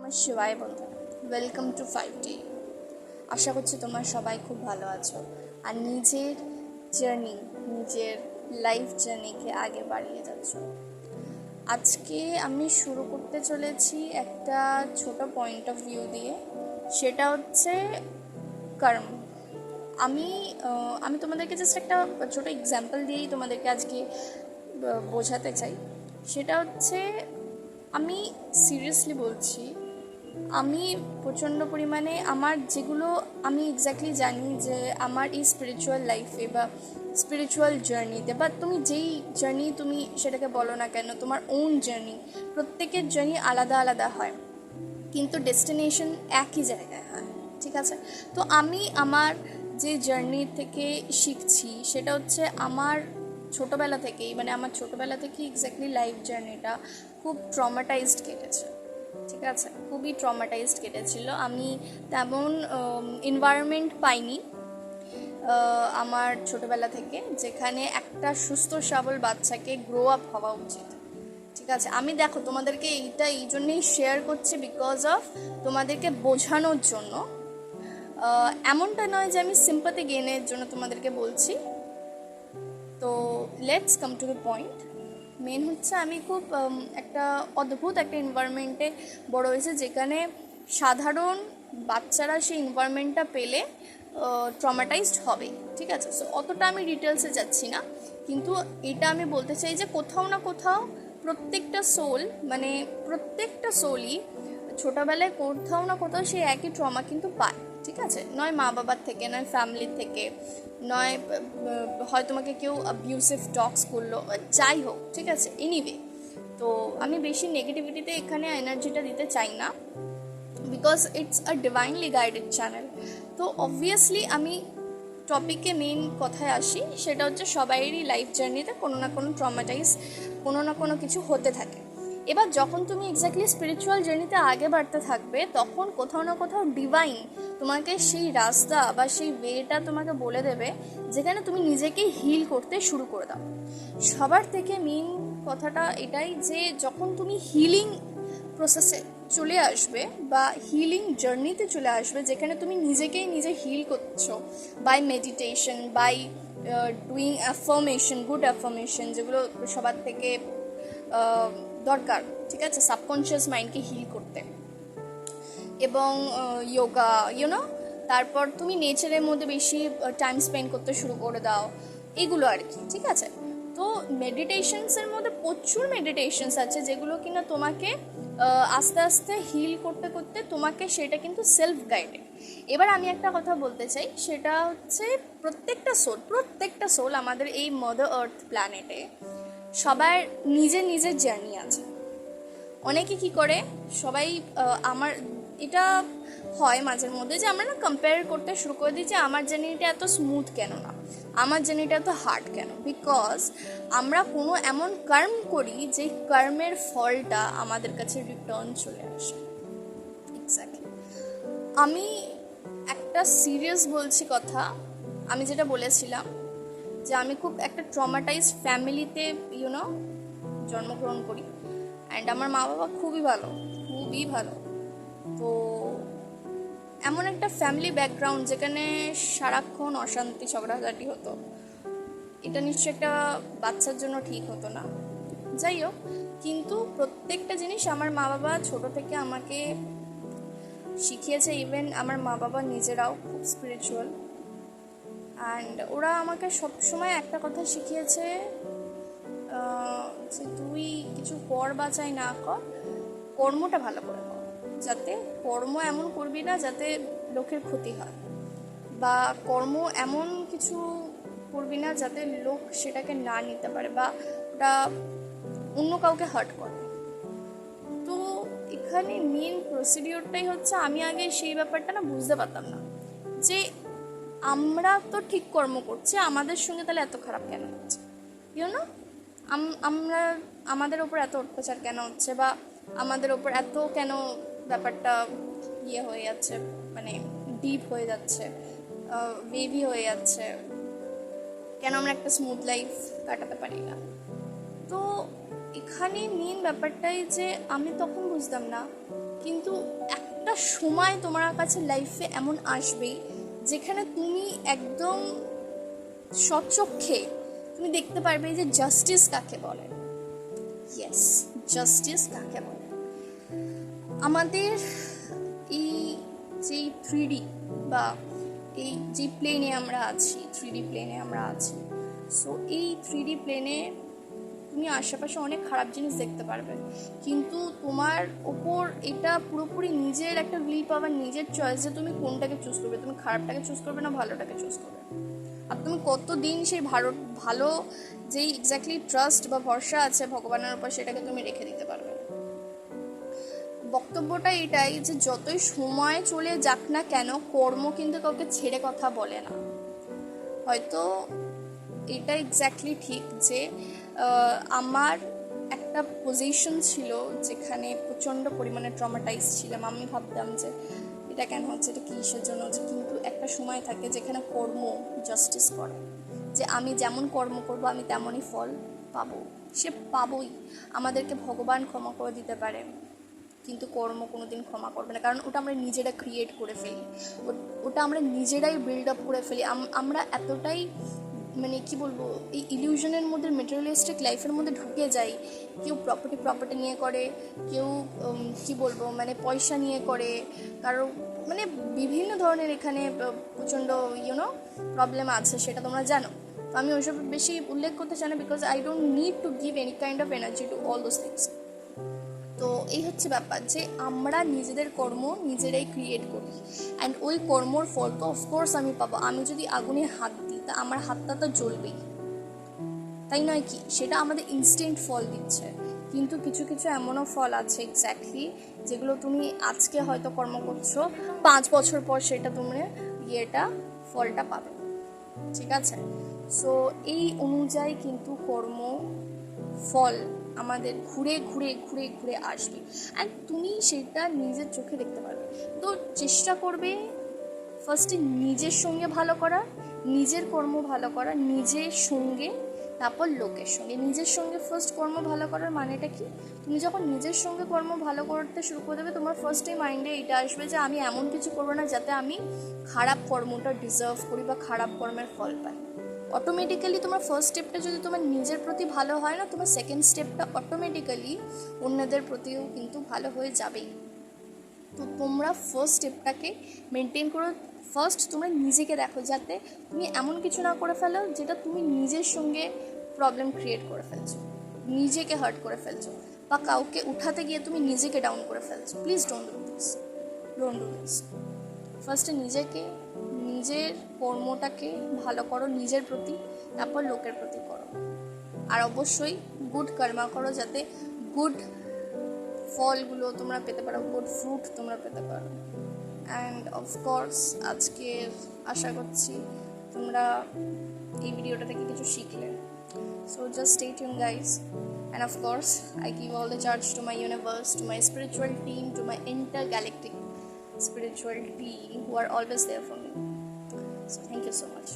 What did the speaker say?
আমার শিবায় বন্ধুরা, welcome to 5D। আশা করছি তোমরা সবাই খুব ভালো আছো আর নিজের লাইফ জার্নিকে আগে বাড়িয়ে যাচ্ছ। আজকে আমি শুরু করতে চলেছি একটা ছোট পয়েন্ট অফ ভিউ দিয়ে, সেটা হচ্ছে কর্ম। আমি আমি তোমাদেরকে জাস্ট একটা ছোট এক্সাম্পল দিয়েই তোমাদেরকে আজকে বোঝাতে চাই। সেটা হচ্ছে, আমি সিরিয়াসলি বলছি, আমি প্রচণ্ড পরিমাণে আমার যেগুলো আমি এক্স্যাক্টলি জানি যে আমার এই স্পিরিচুয়াল লাইফে বা স্পিরিচুয়াল জার্নিতে, বা তুমি যেই জার্নি তুমি সেটাকে বলো না কেন, তোমার ওন জার্নি, প্রত্যেকের জার্নি আলাদা আলাদা হয়, কিন্তু ডেস্টিনেশন একই জায়গায় হয়, ঠিক আছে? তো আমি আমার যে জার্নি থেকে শিখছি সেটা হচ্ছে আমার ছোটোবেলা থেকেই, মানে আমার ছোটোবেলা থেকেই এক্স্যাক্টলি লাইফ জার্নিটা খুব ট্রমাটাইজড কেটেছে, ঠিক আছে? খুবই ট্রমাটাইজড কেটেছিল। আমি তেমন এনভায়রনমেন্ট পাইনি আমার ছোটোবেলা থেকে যেখানে একটা সুস্থ সবল বাচ্চাকে গ্রো আপ হওয়া উচিত, ঠিক আছে? আমি দেখো তোমাদেরকে এইটা এই জন্যেই শেয়ার করছি, বিকজ অফ তোমাদেরকে বোঝানোর জন্য। এমনটা নয় যে আমি সিম্পাথি গেইনের জন্য তোমাদেরকে বলছি। তো let's come to the point. Main হচ্ছে, আমি খুব একটা অদ্ভুত একটা এনভায়রনমেন্টে বড় হয়েছে যেখানে সাধারণ বাচ্চারা সেই এনভায়রনমেন্টটা পেলে ট্রমাটাইজড হবে, ঠিক আছে? সো অতটা আমি ডিটেলসে যাচ্ছি না, কিন্তু এটা আমি বলতে চাই যে কোথাও না কোথাও প্রত্যেকটা সোলই ছোটোবেলায় কোথাও না কোথাও সেই একই ট্রমা কিন্তু পায়, ঠিক আছে? নয় মা বাবার থেকে, নয় ফ্যামিলির থেকে, নয় হয় তোমাকে কেউ অ্যাবিউসিভ টক্স করলো, যাই হোক, ঠিক আছে? এনিওয়ে, তো আমি বেশি নেগেটিভিটিতে এখানে এনার্জিটা দিতে চাই না, because it's a divinely guided channel. তো অবভিয়াসলি আমি টপিকে মেইন কথায় আসি, সেটা হচ্ছে সবাইয়েরই লাইফ জার্নিতে কোনো না কোনো ট্রমাটাইজ, কোনো না কোনো কিছু হতে থাকে। এবার যখন তুমি এক্স্যাক্টলি স্পিরিচুয়াল জার্নিতে আগে বাড়তে থাকবে, তখন কোথাও না কোথাও ডিভাইন তোমাকে সেই রাস্তা বা সেই ওয়েটা তোমাকে বলে দেবে যেখানে তুমি নিজেকেই হিল করতে শুরু করে দাও। সবার থেকে মেইন কথাটা এটাই যে যখন তুমি হিলিং প্রসেসে চলে আসবে বা হিলিং জার্নিতে চলে আসবে, যেখানে তুমি নিজেকেই নিজে হিল করছো by meditation, by doing affirmation, good affirmation, যেগুলো সবার থেকে দরকার, ঠিক আছে, সাবকনশিয়াস মাইন্ডকে হিল করতে, এবং যোগা, তারপর তুমি নেচারের মধ্যে বেশি টাইম স্পেন্ড করতে শুরু করে দাও, এগুলো আর কি, ঠিক আছে? তো মেডিটেশনসের মধ্যে প্রচুর মেডিটেশনস আছে যেগুলো কিনা তোমাকে আস্তে আস্তে হিল করতে করতে তোমাকে, সেটা কিন্তু সেলফ গাইডেড। এবার আমি একটা কথা বলতে চাই, সেটা হচ্ছে প্রত্যেকটা সোল আমাদের এই মাদার আর্থ প্ল্যানেটে সবার নিজের নিজের জার্নি আছে। অনেকে কি করে, সবাই আমার এটা হয় মাঝের মধ্যে যে আমরা না কম্পেয়ার করতে শুরু করে দিই যে আমার জার্নিটা এত স্মুথ কেন না, আমার জার্নিটা এত হার্ড কেন, বিকজ আমরা কোনো এমন কর্ম করি যে কর্মের ফলটা আমাদের কাছে রিটার্ন চলে আসে। এক্স্যাক্টলি, আমি একটা সিরিয়াস বলছি কথা, আমি যেটা বলেছিলাম যে আমি খুব একটা ট্রমাটাইজড ফ্যামিলিতে জন্মগ্রহণ করি, অ্যান্ড আমার মা বাবা খুবই ভালো, খুবই ভালো। তো এমন একটা ফ্যামিলি ব্যাকগ্রাউন্ড যেখানে সারাক্ষণ অশান্তি ঝগড়াঝাটি হতো, এটা নিশ্চয়ই একটা বাচ্চার জন্য ঠিক হতো না। যাই হোক, কিন্তু প্রত্যেকটা জিনিস আমার মা বাবা ছোট থেকে আমাকে শিখিয়েছে। ইভেন আমার মা বাবা নিজেরাও খুব স্পিরিচুয়াল, অ্যান্ড ওরা আমাকে সবসময় একটা কথা শিখিয়েছে যে তুই কিছু কর বা চাই না কর, কর্মটা ভালো করে কর, যাতে কর্ম এমন করবি না যাতে লোকের ক্ষতি হয়, বা কর্ম এমন কিছু করবি না যাতে লোক সেটাকে না নিতে পারে বা ওটা অন্য কাউকে হার্ট করে। তো এখানে মেন প্রসিডিওরটাই হচ্ছে, আমি আগে সেই ব্যাপারটা না বুঝতে পারতাম না যে আমরা তো ঠিক কর্ম করছি, আমাদের সঙ্গে তাহলে এত খারাপ কেন হচ্ছে, আমরা আমাদের ওপর এত অত্যাচার কেন হচ্ছে, বা আমাদের ওপর এত কেন ব্যাপারটা হয়ে যাচ্ছে, মানে ডিপ হয়ে যাচ্ছে, বেবি হয়ে যাচ্ছে, কেন আমরা একটা স্মুথ লাইফ কাটাতে পারি না। তো এখানে মেন ব্যাপারটাই যে আমি তখন বুঝতাম না, কিন্তু সময় তোমার কাছে লাইফে এমন আসবেই যেখানে তুমি একদম স্বচক্ষে তুমি দেখতে পারবে যে জাস্টিস কাকে বলে। ইয়েস, জাস্টিস কাকে বলে। আমাদের এই যে 3D বা এই যে প্লেনে আমরা আছি, 3D প্লেনে আমরা আছি, সো এই 3D প্লেনে তুমি আশেপাশে অনেক খারাপ জিনিস দেখতে পারবে, কিন্তু তোমার ওপর এটা পুরোপুরি নিজের একটা উইল পাওয়ার, নিজের চয়েস যে তুমি কোনটাকে চুজ করবে। তুমি খারাপটাকে চুজ করবে না ভালোটাকে চুজ করবে। আর তুমি কতদিন সেই ভালো যেই এক্স্যাক্টলি ট্রাস্ট বা ভরসা আছে ভগবানের উপর, সেটাকে তুমি রেখে দিতে পারবে। বক্তব্যটা এটাই যে যতই সময় চলে যাক না কেন, কর্ম কিন্তু কাউকে ছেড়ে কথা বলে না। হয়তো এটা এক্স্যাক্টলি ঠিক যে আমার একটা পজিশন ছিল যেখানে প্রচণ্ড পরিমাণে ট্রমাটাইজ ছিলাম। আমি ভাবতাম যে এটা কেন হচ্ছে, এটা কিসের জন্য হচ্ছে, কিন্তু একটা সময় থাকে যেখানে কর্ম জাস্টিস করে, যে আমি যেমন কর্ম করব আমি তেমনই ফল পাবো। সে পাবোই। আমাদেরকে ভগবান ক্ষমা করে দিতে পারে, কিন্তু কর্ম কোনোদিন ক্ষমা করবে না, কারণ ওটা আমরা নিজেরা ক্রিয়েট করে ফেলি, ওটা আমরা নিজেরাই বিল্ড আপ করে ফেলি। আমরা এতটাই মানে কি বলবো, এই ইলিউশনের মধ্যে, মেটেরিয়ালিস্টিক লাইফের মধ্যে ঢুকে যাই। কেউ প্রপার্টি নিয়ে করে, কেউ কি বলবো মানে পয়সা নিয়ে করে, কারো মানে বিভিন্ন ধরনের এখানে প্রচণ্ড প্রবলেম আছে, সেটা তোমরা জানো। তো আমি ওইসব বেশি উল্লেখ করতে চাই না, because I don't need to give any kind of energy to all those things. তো এই হচ্ছে ব্যাপার যে আমরা নিজেদের কর্ম নিজেরাই ক্রিয়েট করি, অ্যান্ড ওই কর্মর ফল তো অফকোর্স আমি পাবো। আমি যদি আগুনে হাত দিই তা আমার হাতটা তো জ্বলবেই, তাই নয় কি? সেটা আমাদের ইনস্ট্যান্ট ফল দিচ্ছে, কিন্তু কিছু কিছু এমনও ফল আছে এক্স্যাক্টলি যেগুলো তুমি আজকে হয়তো কর্ম করছো, 5 বছর পর সেটা তোমরা ফলটা পাবে। ঠিক আছে? সো এই অনুযায়ী কিন্তু কর্ম ফল আমাদের ঘুরে ঘুরে ঘুরে ঘুরে আসবে, অ্যান্ড তুমি সেটা নিজের চোখে দেখতে পারবে। তো চেষ্টা করবে ফার্স্টে নিজের সঙ্গে ভালো করা, নিজের কর্ম ভালো করা, নিজের সঙ্গে, তারপর লোকের সঙ্গে। নিজের সঙ্গে ফার্স্ট কর্ম ভালো করার মানেটা কি? তুমি যখন নিজের সঙ্গে কর্ম ভালো করতে শুরু করে দেবে, তোমার ফার্স্টে মাইন্ডে এটা আসবে যে আমি এমন কিছু করবো না যাতে আমি খারাপ কর্মটা ডিজার্ভ করি বা খারাপ কর্মের ফল পাই। অটোমেটিক্যালি তোমার ফার্স্ট স্টেপটা যদি তোমার নিজের প্রতি ভালো হয় না, তোমার সেকেন্ড স্টেপটা অটোমেটিক্যালি অন্যদের প্রতিও কিন্তু ভালো হয়ে যাবেই। তো তোমরা ফার্স্ট স্টেপটাকে মেনটেন করো। ফার্স্ট তোমরা নিজেকে দেখো, যাতে তুমি এমন কিছু না করে ফেলো যেটা তুমি নিজের সঙ্গে প্রবলেম ক্রিয়েট করে ফেলছো, নিজেকে হার্ট করে ফেলছো, বা কাউকে উঠাতে গিয়ে তুমি নিজেকে ডাউন করে ফেলছো। Please don't do this. ফার্স্টে নিজেকে, নিজের কর্মটাকে ভালো করো নিজের প্রতি, তারপর লোকের প্রতি করো। আর অবশ্যই গুড কর্মা করো, যাতে গুড ফলগুলো তোমরা পেতে পারো, গুড ফ্রুট তোমরা পেতে পারো। অ্যান্ড অফকোর্স আজকে আশা করছি তোমরা এই ভিডিওটা থেকে কিছু শিখলে। So just stay tune guys, and of course I give all the charge to my universe, to my spiritual team, to my intergalactic spiritual team who are always there for me. So thank you so much.